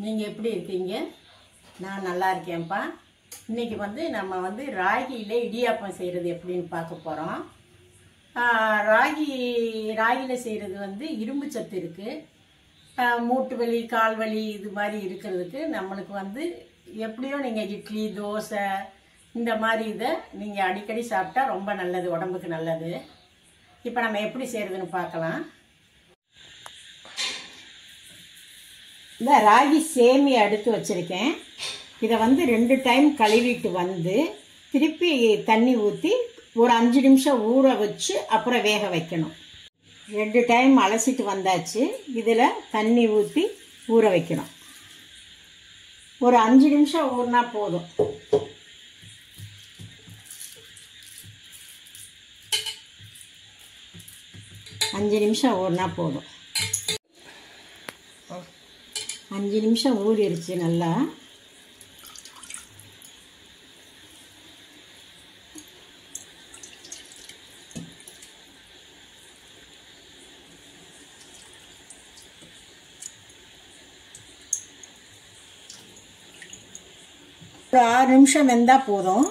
நீங்கள் எப்படி இருக்கீங்க? நான் நல்லா இருக்கேன்ப்பா. இன்றைக்கி நம்ம ராகியில் இடியாப்பம் செய்கிறது எப்படின்னு பார்க்க போகிறோம். ராகியில் செய்கிறது இரும்பு சத்து இருக்குது. மூட்டு வலி, கால் வலி இது மாதிரி இருக்கிறதுக்கு நம்மளுக்கு எப்படியோ நீங்கள் இட்லி, தோசை இந்த மாதிரி இதை நீங்கள் அடிக்கடி சாப்பிட்டா ரொம்ப நல்லது, உடம்புக்கு நல்லது. இப்போ நம்ம எப்படி செய்கிறதுன்னு பார்க்கலாம். இந்த ராகி சேமியை எடுத்து வச்சுருக்கேன். இதை 2 டைம் கழுவிட்டு திருப்பி தண்ணி ஊற்றி ஒரு 5 நிமிஷம் ஊற வச்சு அப்புறம் வேக வைக்கணும். 2 டைம் அலசிட்டு வந்தாச்சு. இதில் தண்ணி ஊற்றி ஊற வைக்கணும். ஒரு 5 நிமிஷம் ஊறினா போதும். அஞ்சு நிமிஷம் ஊறினா போதும். 5 நிமிஷம் ஊறிடுச்சு நல்லா. ஒரு 6 நிமிஷம் வெந்தால் போதும்.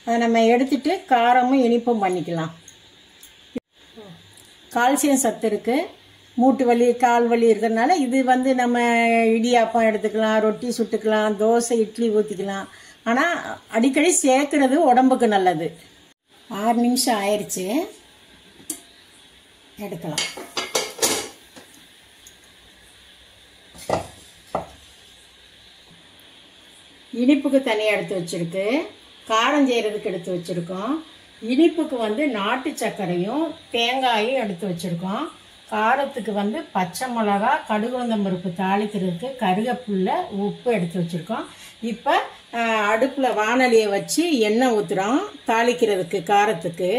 அதை நம்ம எடுத்துட்டு காரமும் இனிப்பும் பண்ணிக்கலாம். கால்சியம் சத்து இருக்குது. மூட்டு வலி, கால் வலி இருக்கிறதுனால இது நம்ம இடியாப்பம் எடுத்துக்கலாம், ரொட்டி சுட்டுக்கலாம், தோசை, இட்லி ஊற்றிக்கலாம். ஆனால் அடிக்கடி சேர்க்கறது உடம்புக்கு நல்லது. 6 நிமிஷம் ஆயிடுச்சு, எடுக்கலாம். இனிப்புக்கு தனியாக எடுத்து வச்சுருக்கு, காரம் செய்கிறதுக்கு எடுத்து வச்சுருக்கோம். இனிப்புக்கு நாட்டு சர்க்கரையும் தேங்காயும் எடுத்து வச்சுருக்கோம். காரத்துக்கு பச்சை மிளகா, கடுகுளுந்தம் பருப்பு தாளிக்கிறதுக்கு கருவேப்பிலை, உப்பு எடுத்து வச்சுருக்கோம். இப்போ அடுப்பில் வாணலியை வச்சு எண்ணெய் ஊற்றுறோம் தாளிக்கிறதுக்கு காரத்துக்கு.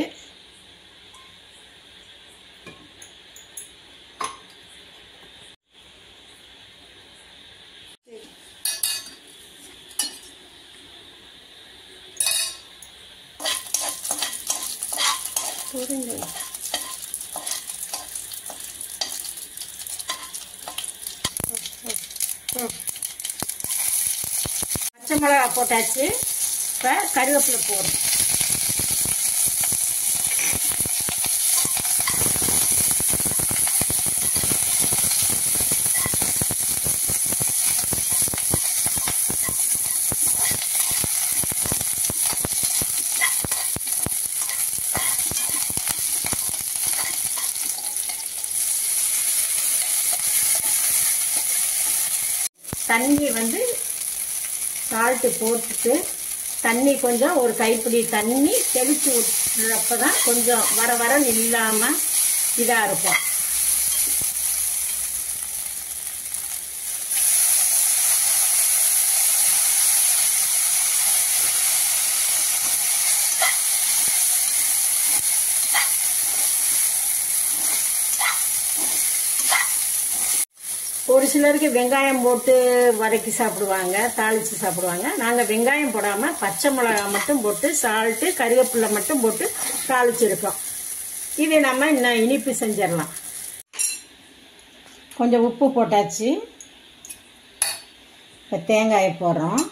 பச்சை மிளகா போட்டாச்சு. இப்போ கருவேப்பிலை போடும். தண்ணி சால்ட்டு போட்டுட்டு தண்ணி கொஞ்சம் ஒரு கைப்பிடி தண்ணி தெளித்து விட்டுறப்ப தான் கொஞ்சம் வர வர இல்லாமல் இதாக இருக்கும். ஒரு சிலருக்கு வெங்காயம் போட்டு வதக்கி சாப்பிடுவாங்க, தாளித்து சாப்பிடுவாங்க. நாங்கள் வெங்காயம் போடாமல் பச்சை மிளகா மட்டும் போட்டு சால்ட்டு, கருவேப்பிலை மட்டும் போட்டு தாளிச்சிருக்கோம். இது நம்ம இன்னும் இனிப்பு செஞ்சிடலாம். கொஞ்சம் உப்பு போட்டாச்சு. இப்போ தேங்காயை போடுறோம்.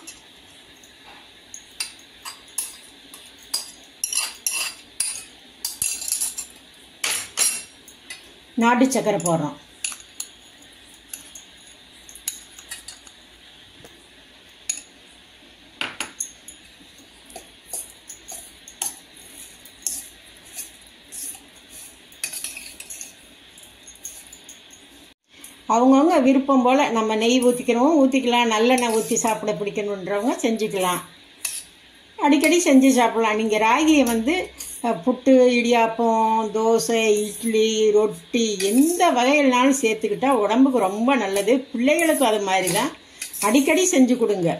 நாட்டு சர்க்கரை போடுறோம். அவங்கவுங்க விருப்பம் போல் நம்ம நெய் ஊற்றிக்கிறவங்க ஊற்றிக்கலாம், நல்லெண்ணெய் ஊற்றி சாப்பிட பிடிக்கணுன்றவங்க செஞ்சுக்கலாம். அடிக்கடி செஞ்சு சாப்பிடலாம். நீங்கள் ராகியை புட்டு, இடியாப்பம், தோசை, இட்லி, ரொட்டி எந்த வகையில்னாலும் சேர்த்துக்கிட்டா உடம்புக்கு ரொம்ப நல்லது. பிள்ளைகளுக்கும் அது மாதிரி தான். அடிக்கடி செஞ்சு கொடுங்க.